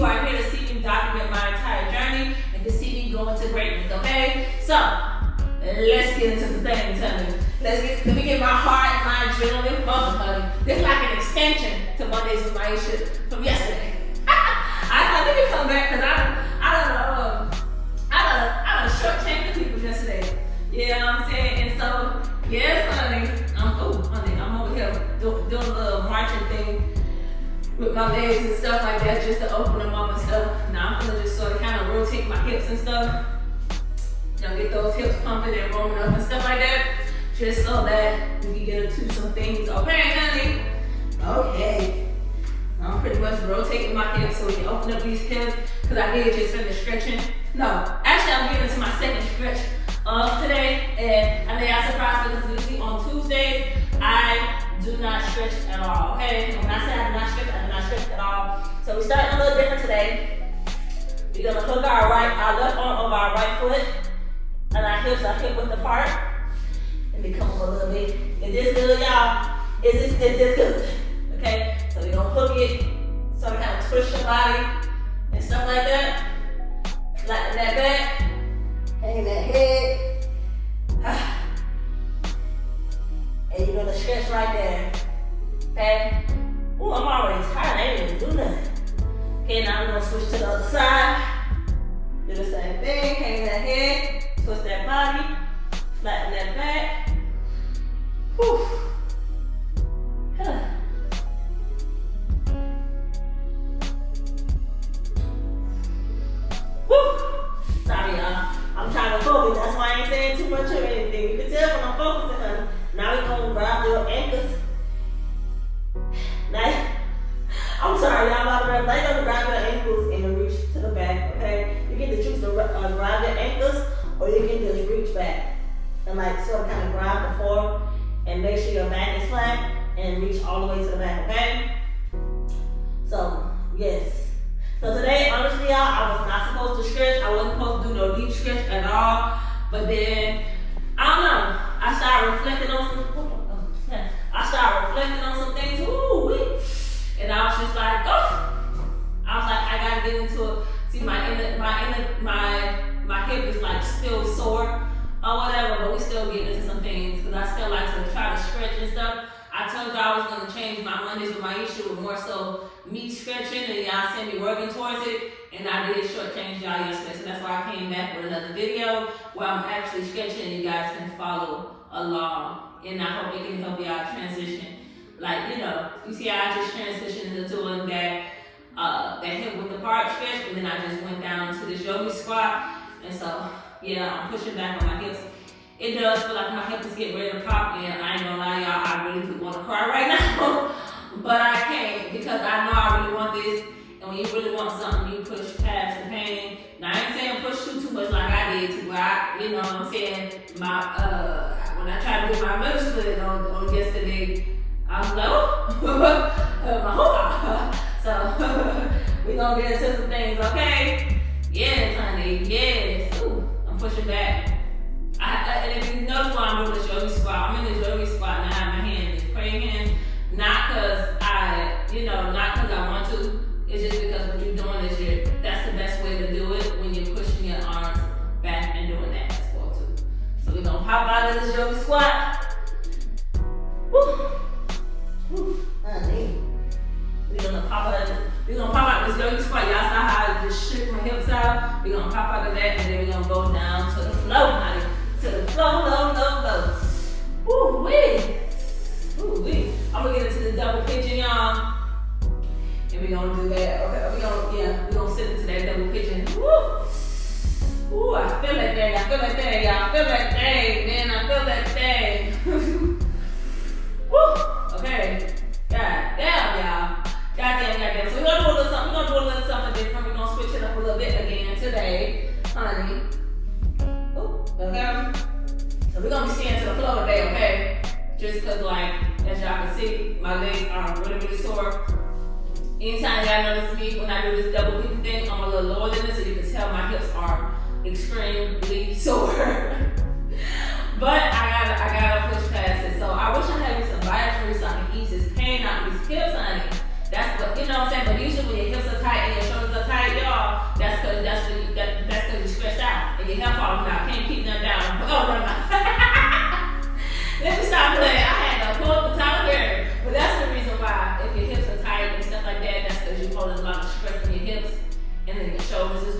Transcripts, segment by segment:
You are here to see me document my entire journey and to see me go into greatness, okay? So, let's get into some things, honey. Let me get my heart and my adrenaline pumping, honey. This is like an extension to Mondays with Myesha from yesterday. I thought, let me come back because I done shortchanged the people yesterday. You know what I'm saying? And so, yes, honey, I'm over here doing a little marching thing with my legs and stuff like that, just to open them up and stuff. Now I'm gonna just sort of kind of rotate my hips and stuff. You know, get those hips pumping and rolling up and stuff like that, just so that we can get into some things. Okay, honey? Okay. I'm pretty much rotating my hips so we can open up these hips, because I did just finish stretching. No, actually I'm getting into my second stretch of today, and I know y'all surprised because usually on Tuesdays, I do not stretch at all, okay? When I say I do not stretch at all. So we're starting a little different today. We're gonna hook our left arm over our right foot, and our hips are hip width apart. Let me come up a little bit. Is this good, y'all? Is this good? Okay? So we're gonna hook it, so we kind of twist your body and stuff like that. Flatten that back, hang that head. And you're gonna stretch right there. Okay? Ooh, I'm already tired. I ain't even do nothing. Okay, now we're gonna switch to the other side. Do the same thing, hang that head, twist that body, flatten that back. Whew. Whew. Sorry, y'all. I'm trying to focus. That's why I ain't saying too much or anything. You can tell when I'm focusing, honey. Now we're gonna grab your ankles. Now, I'm sorry, y'all. Now you're gonna grab your ankles and reach to the back. Okay? You get to choose to grab your ankles, or you can just reach back and like sort of kind of grab the floor and make sure your back is flat and reach all the way to the back. Okay? So yes. So today, honestly, y'all, I was not supposed to stretch. I wasn't supposed to do no deep stretch at all. But then, I don't know. I started reflecting on some things. Ooh, and I was just like, oh. I was like, I gotta get into it. See, my hip is like still sore or whatever, but we still getting into some things because I still like to try to stretch and stuff. I told y'all I was gonna change my Mondays with Myesha with more so me stretching, and y'all seen me working towards it, and I did shortchange y'all yesterday, so that's why I came back with another video where I'm actually stretching and you guys can follow along, and I hope it can help y'all transition. Like, you know, you see how I just transitioned into doing that hip width apart stretch, and then I just went down to this yogi squat, and so, yeah, I'm pushing back on my hips. It does feel like my hips is getting ready to pop, and I ain't gonna lie, y'all, I really do want to cry right now. But I can't, because I know I really want this. And when you really want something, you push past the pain. Now I ain't saying push too much like I did to where I, you know what I'm saying, when I tried to do my middle split on yesterday, I was like, oh, so we gonna get into some things, okay? Yes, honey, yes. Ooh, I'm pushing back. And if you notice why I'm doing this yogi squat, I'm in this yogi squat and I have my hands, these praying hands, not because I want to. It's just because what you're doing is that's the best way to do it when you're pushing your arms back and doing that as well too. So we're gonna pop out of this yogi squat. Woo. Woo. Honey. We're gonna pop out of this yogi squat. Y'all saw how I just shook my hips out. We're gonna pop out of that and then we're gonna go down to the floor, honey. To the floor, low. Woo wee. Ooh, I'm gonna get into the double pigeon, y'all. And we're gonna do that. Okay, we're gonna sit into that double pigeon. Woo! Ooh, I feel that thing, y'all. I feel that thing. Woo! Okay. God damn, y'all. Goddamn. So we're gonna do a little something different. We're gonna switch it up a little bit again today, honey. Ooh, okay. So we're gonna be staying to the floor today, okay? Just because, like, as y'all can see, my legs are really, really sore. Anytime y'all notice me when I do this double pigeon thing, I'm a little lower than this, so you can tell my hips are extremely sore. But I gotta push past it. So I wish I had me some Viagra so I can ease this pain out of these hips, honey. That's what, you know what I'm saying? But usually when your hips are tight and your shoulders are tight,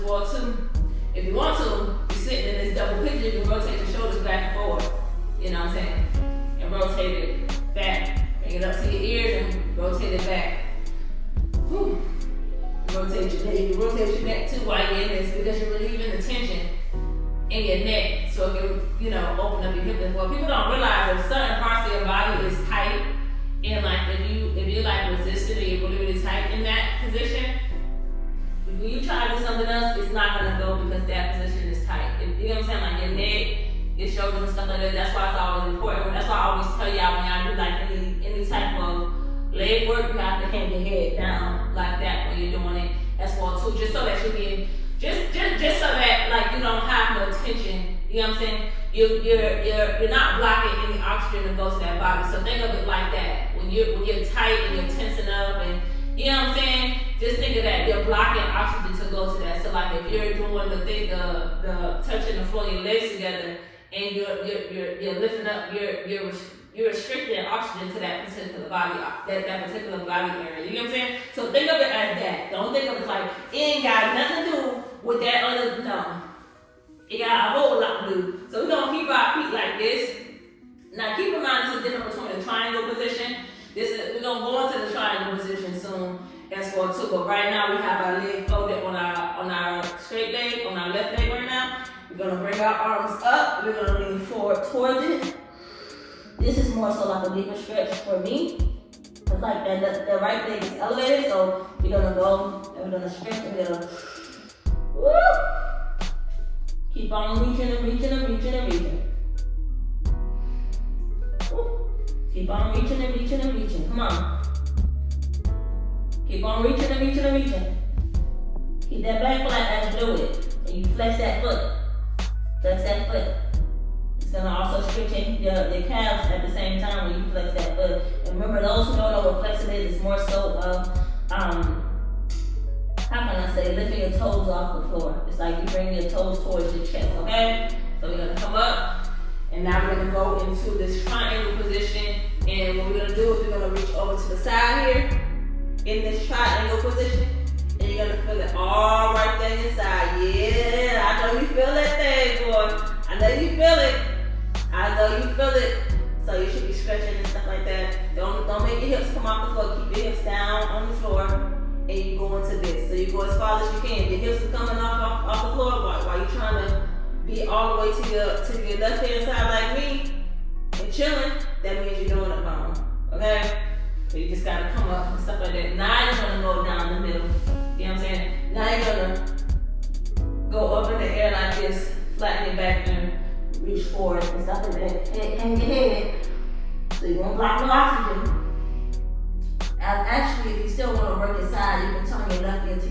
well too. If you want to, you sit in this double picture, you can rotate your shoulders back and forward. You know what I'm saying? And rotate it back. Bring it up to your ears and rotate it back. Whew. Rotate your neck. You rotate your neck too while you're in this because you're relieving the tension in your neck. So you open up your hip as well. People don't realize that certain parts of your body is tight, and like if you're like resistant and you're really tight in that position, when you try to do something else, it's not gonna go because that position is tight. You know what I'm saying? Like your neck, your shoulders and stuff like that. That's why it's always important. That's why I always tell y'all when y'all do like any type of leg work, you have to hang your head down like that when you're doing it as well too, just so that you can just so that like you don't have no tension. You know what I'm saying? You're not blocking any oxygen that goes to that body. So think of it like that. When you're tight and you're tensing up and you know what I'm saying? Just think of that. You're blocking oxygen to go to that. So like if you're doing the touching the floor, your legs together, and you're lifting up, you're restricting oxygen to that particular body, that particular body area. You know what I'm saying? So think of it as that. Don't think of it like it ain't got nothing to do with that other. No, it got a whole lot to do. So we're gonna keep our feet like this. Now keep in mind this is different between the triangle position. We're gonna go into the triangle position soon as well too. But right now we have our leg folded on our straight leg, on our left leg right now. We're gonna bring our arms up. We're gonna lean forward towards it. This is more so like a deeper stretch for me. It's like the right leg is elevated, so we're gonna go and we're gonna stretch and we're gonna woo! Keep on reaching and reaching and reaching and reaching. Woo. Keep on reaching and reaching and reaching. Come on. Keep on reaching and reaching and reaching. Keep that back flat as you do it. And you flex that foot. Flex that foot. It's gonna also stretch your calves at the same time when you flex that foot. And remember, those who don't know what flexing is, it's more so of how can I say, lifting your toes off the floor. It's like you bring your toes towards your chest, okay? So we're gonna come up, and now we're gonna go into this triangle position. And what we're gonna do is we're gonna reach over to the side here in this triangle position. And you're gonna feel it all right there inside. Yeah, I know you feel that thing, boy. I know you feel it. I know you feel it. So you should be stretching and stuff like that. Don't make your hips come off the floor. Keep your hips down on the floor. And you go into this. So you go as far as you can. Your hips are coming off the floor while you're trying to be all the way to your left hand side like me and chilling. That means you're doing it wrong. Okay? So you just gotta come up and stuff like that. Now you're gonna go down the middle. You know what I'm saying? Now you're gonna go up in the air like this, flatten your back and reach forward and stuff like that. Hang your head. So you won't block no oxygen. Actually, if you still want to work your side, you can turn your left ear to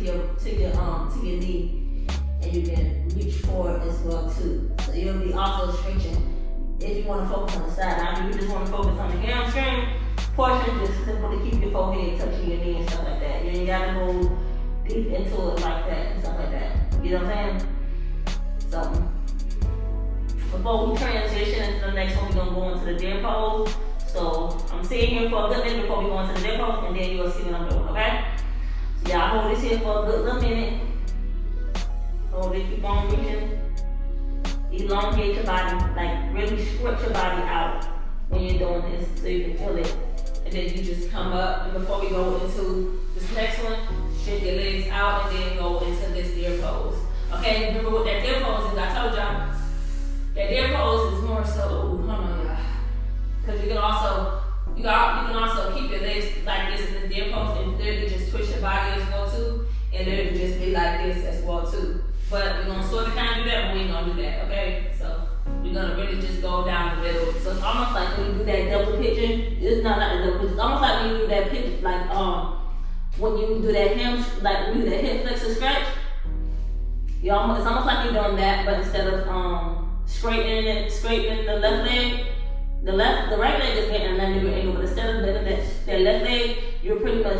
your knee, and you can reach forward as well too. So you'll be also stretching if you want to focus on the side. Now, if you just want to focus on the hamstring portion, just simply keep your forehead touching your knee and stuff like that. You ain't gotta go deep into it like that and stuff like that. You know what I'm saying? So before we transition into the next one, we're gonna go into the deer pose. So I'm sitting here for a good minute before we go into the deer pose, and then you'll see what I'm doing, okay? So y'all hold this here for a good little minute. Hold it, keep on reaching. Elongate your body, like really stretch your body out when you're doing this so you can feel it. And then you just come up, and before we go into this next one, shake your legs out and then go into this deer pose. Okay, remember what that deer pose is? I told y'all, that deer pose is more so, hold on y'all. Because you can also keep your legs like this in this deer pose and literally just twist your body as well too. And literally just be like this as well too. But we're gonna sort of kind of do that, but we ain't gonna do that, okay? So we're gonna really just go down the middle. So it's almost like when you do that double pitching. It's not the double pitch. It's almost like when you do that pitch, like when you do that hip flexor stretch. It's almost like you're doing that, but instead of straightening the left leg, the right leg is getting a 90-degree angle, but instead of bending that left leg, you're pretty much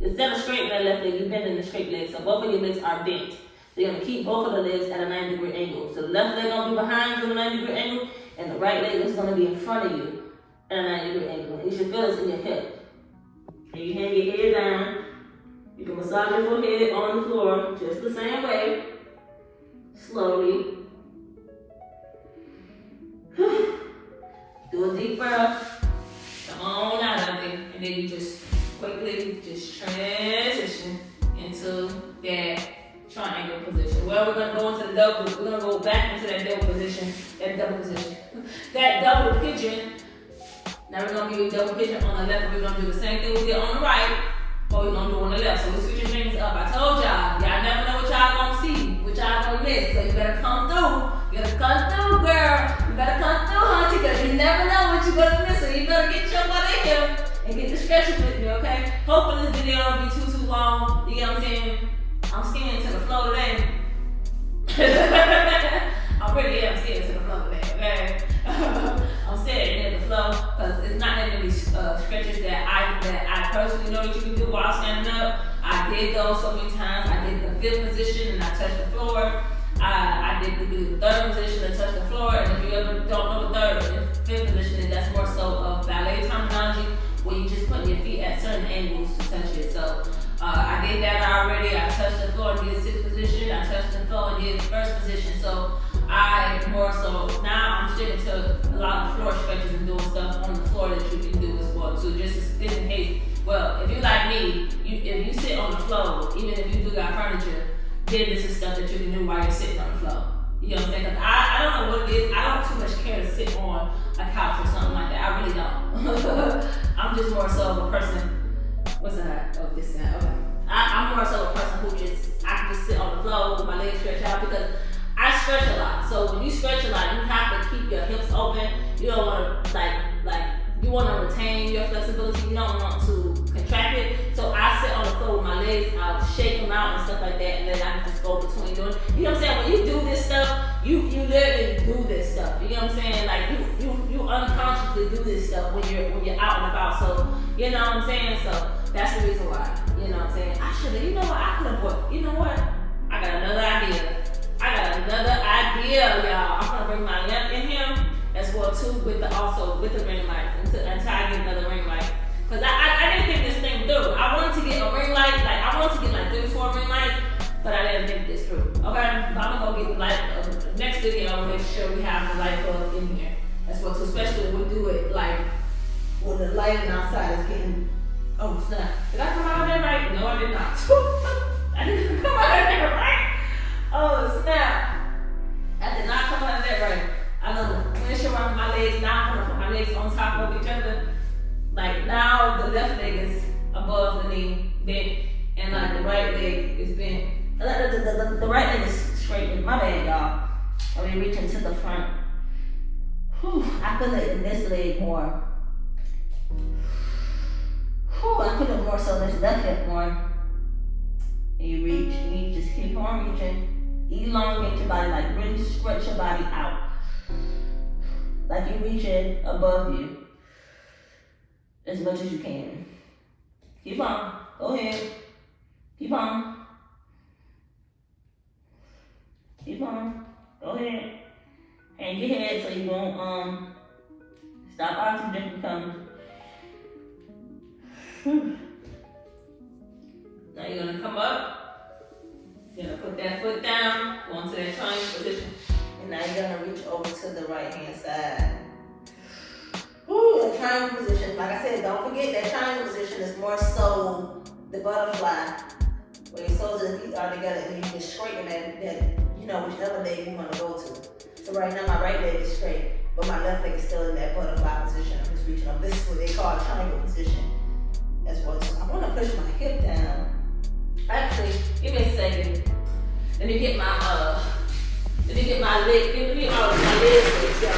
instead of straightening that left leg, you're bending the straight leg. So both of your legs are bent. So you're gonna keep both of the legs at a 90-degree angle. So the left leg gonna be behind you at a 90-degree angle, and the right leg is gonna be in front of you at a 90-degree angle. You should feel this in your hip. And you hang your head down, You can massage your forehead on the floor just the same way. Slowly. Do a deep breath. Come on out of it. And then you just quickly just transition into that triangle position. Well, we're gonna go into the double. We're gonna go back into that double position. That double pigeon. Now we're gonna do a double pigeon on the left. We're gonna do the same thing we did on the right, but we're gonna do on the left. So we're switching things up. I told y'all never know what y'all gonna see, what y'all gonna miss. So you better come through. You better come through, girl. You better come through, honey, because you never know what you're gonna miss. So you better get your butt in here and get the stretches with me, okay? Hopefully this video don't be too long. You get what I'm saying? I'm scared to the flow today. I really am scared to the flow today, okay? I'm scared near the flow because it's not that many stretches that I personally know that you can do while standing up. I did those so many times. I did the fifth position and I touched the floor. I did the third position and touched the floor. And if you ever don't know the third and fifth position, then that's more so of ballet terminology where you just put your feet at certain angles to touch it. So I did that already. I touched the floor and did sixth position. I touched the floor and did first position. So I more so now I'm sticking to a lot of floor stretches and doing stuff on the floor that you can do as well too. Just in case. Well, if you like me, if you sit on the floor, even if you do got furniture, then this is stuff that you can do while you're sitting on the floor. You know what I'm saying? Because I don't know what it is. I don't too much care to sit on a couch or something like that. I really don't. I'm just more so of a person. What's that? Oh, this and that. Okay. I'm more so a person who I can just sit on the floor with my legs stretched out because I stretch a lot. So when you stretch a lot, you have to keep your hips open. You don't want to you want to retain your flexibility. You don't want to contract it. So I sit on the floor with my legs out, shake them out and stuff like that, and then I can just go between doing. You know what I'm saying? When you do this stuff, you literally do this stuff. You know what I'm saying? Like you unconsciously do this stuff when you're out and about. So you know what I'm saying? So that's the reason why. You know what I'm saying? I should have. You know what? I could have bought. You know what? I got another idea. Y'all. I'm gonna bring my lamp in here as well too with the ring light until I get another ring light. Cause I didn't think this thing through. I wanted to get a ring light, I wanted to get like 3-4 ring lights, but I didn't think this through. Okay, so I'm gonna go get the light. Next video, I'm gonna make sure we have the light bulb in here as well too. Especially when we do it like when the lighting outside is getting. Oh snap! Did I come out of there right? No, I did not. I didn't come out of there right. Oh snap! I did not come out of that right. I know when she runs my legs, now I'm gonna put my legs on top of each other. Like now the left leg is above the knee, bent, and like the right leg is bent. The right leg is straight. My bad, y'all. Let me reach into the front. Whew, I feel it in this leg more. Whew, I feel it more so in this left hip more. And you reach, and you just keep on reaching. Elongate your body, like really stretch your body out. Like you're reaching above you as much as you can. Keep on. Go ahead. Keep on. Keep on. Go ahead. Hang your head so you won't stop oxygen from coming. Now you're gonna come up. You're gonna put that foot down, go into that triangle position, and now you're gonna reach over to the right hand side. Woo, that triangle position. Like I said, don't forget that triangle position is more so the butterfly, where your soles of the feet are together, and you just straighten that whichever leg you want to go to. So right now my right leg is straight, but my left leg is still in that butterfly position. I'm just reaching up. This is what they call a triangle position as well. So I want to push my hip down. Actually, give me a second. Let me get my leg. Let me get my legs, y'all.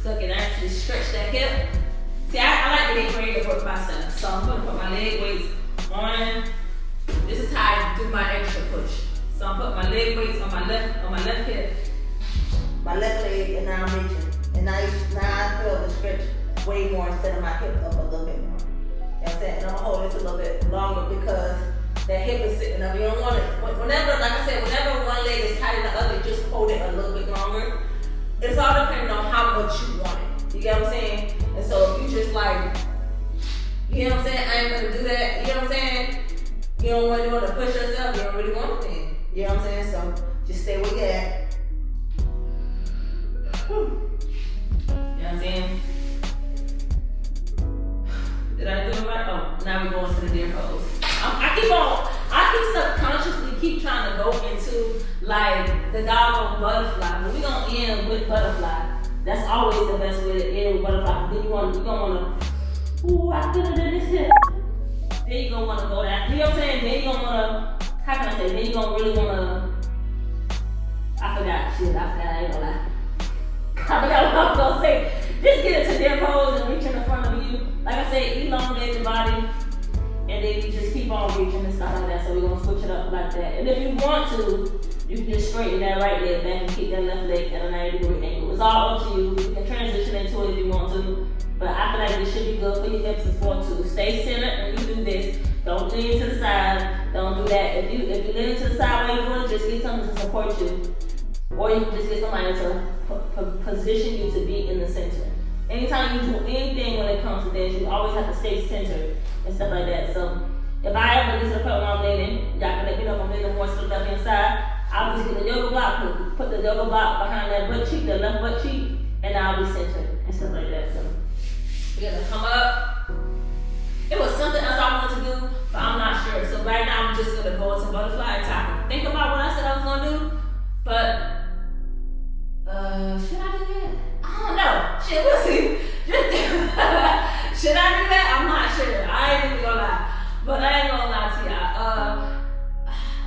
So I can actually stretch that hip. See, I like to get creative with myself. So I'm gonna put my leg weights on. This is how I do my extra push. So I'm putting my leg weights on my left hip, my left leg, and now I'm reaching. And now I feel the stretch way more instead of my hip up a little bit more. You know what I'm saying? And I'm gonna hold it a little bit longer because That hip is sitting up. You don't want it. Whenever, like I said, whenever one leg is tighter than the other, just hold it a little bit longer. It's all depending on how much you want it. You get what I'm saying? And so if you just like, you know what I'm saying? I ain't gonna do that. You know what I'm saying? You don't really want to push yourself. You don't really want it then. You know what I'm saying? So just stay where you at. You know what I'm saying? Did I do it right? Oh, now we're going to the deer pose. I keep subconsciously keep trying to go into like the doggone butterfly, but we gonna end with butterfly. That's always the best way to end with butterfly. Then you don't wanna, ooh, I feel it in this hip. Then you gonna wanna go down. You know what I'm saying? Then you gonna wanna, how can I say? Then you gonna really wanna. I forgot. I ain't gonna lie. I forgot what I was gonna say. Just get into deer pose and reach in the front of you. Like I said, elongate the body. And then you just keep on reaching and stuff like that. So we're gonna switch it up like that. And if you want to, you can just straighten that right leg back and keep that left leg at a 90-degree angle. It's all up to you. You can transition into it if you want to. But I feel like this should be good for your hips as well too. Stay centered when you do this. Don't lean to the side. Don't do that. If you lean to the side while you're doing it, just get something to support you. Or you can just get somebody to position you to be in the center. Anytime you do anything when it comes to this, you always have to stay centered and stuff like that. So if I ever get to the point where I'm leaning, y'all can let me know if I'm leaning more to the left hand side. I'll just get the yoga block, put the yoga block behind that butt cheek, the left butt cheek, and I'll be centered and stuff like that. So we're gonna come up. It was something else I wanted to do, but I'm not sure. So right now I'm just gonna go into butterfly and top. Think about what I said I was gonna do, but should I do that? I don't know. Shit, we'll see. Should I do that? I'm not sure. I ain't even gonna lie. But I ain't gonna lie to y'all.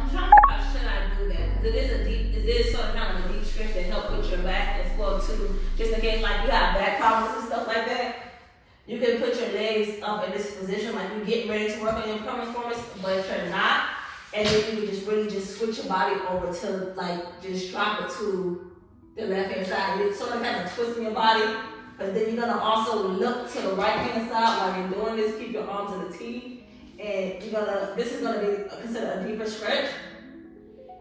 I'm trying to figure out, should I do that? Because it is sort of kind of a deep stretch to help with your back as well too. Just in case like you have back problems and stuff like that. You can put your legs up in this position like you're getting ready to work on your performance, but if you're not, and then you can just really just switch your body over to like just drop it to the left hand side. You're sort of kind of twisting your body, but then you're gonna also look to the right hand side while you're doing this. Keep your arms to the T, and this is gonna be considered a deeper stretch,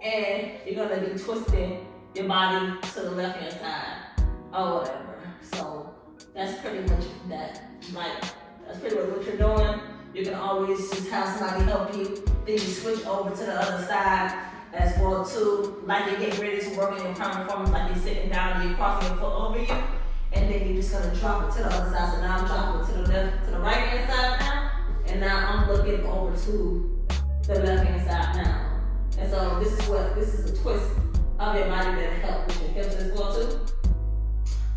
and you're gonna be twisting your body to the left hand side or whatever. So that's pretty much that. Like that's pretty much what you're doing. You can always just have somebody help you. Then you switch over to the other side as well too, like you're getting ready to work on your performance, like you're sitting down and you're crossing your foot over you, and then you're just gonna drop it to the other side. So now I'm dropping it to the right hand side now, and now I'm looking over to the left hand side now. And so this is a twist of your body that helps with your hips as well too.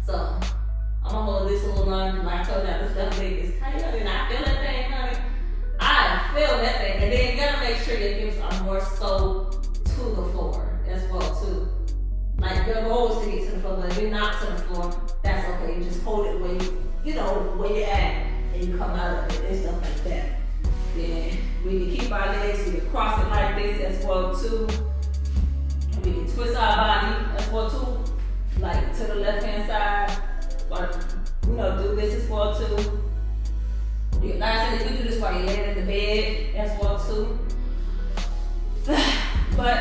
So I'm gonna hold this a little longer. Like I told you, this left leg is tight, and I feel that thing, honey. I feel that thing, and then you gotta make sure your hips are more so to the floor as well too. Like your goal is to get to the floor, but if you're not to the floor, that's okay. You just hold it where where you're at, and you come out of it and stuff like that. Then we can keep our legs, we can cross it like this as well too. We can twist our body as well too, like to the left hand side, or do this as well too. Like I said, you can do this while you're laying in the bed as well too. But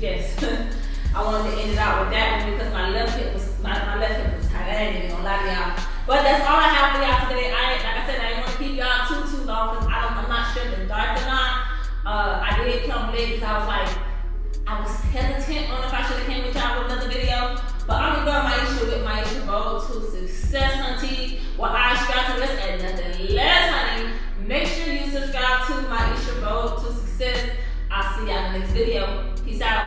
yes, I wanted to end it out with that one because my left hip was tight. I ain't even gonna lie to y'all. But that's all I have for y'all today. Like I said, I didn't want to keep y'all too long because I'm not sure if it's dark or not. I did come late because I was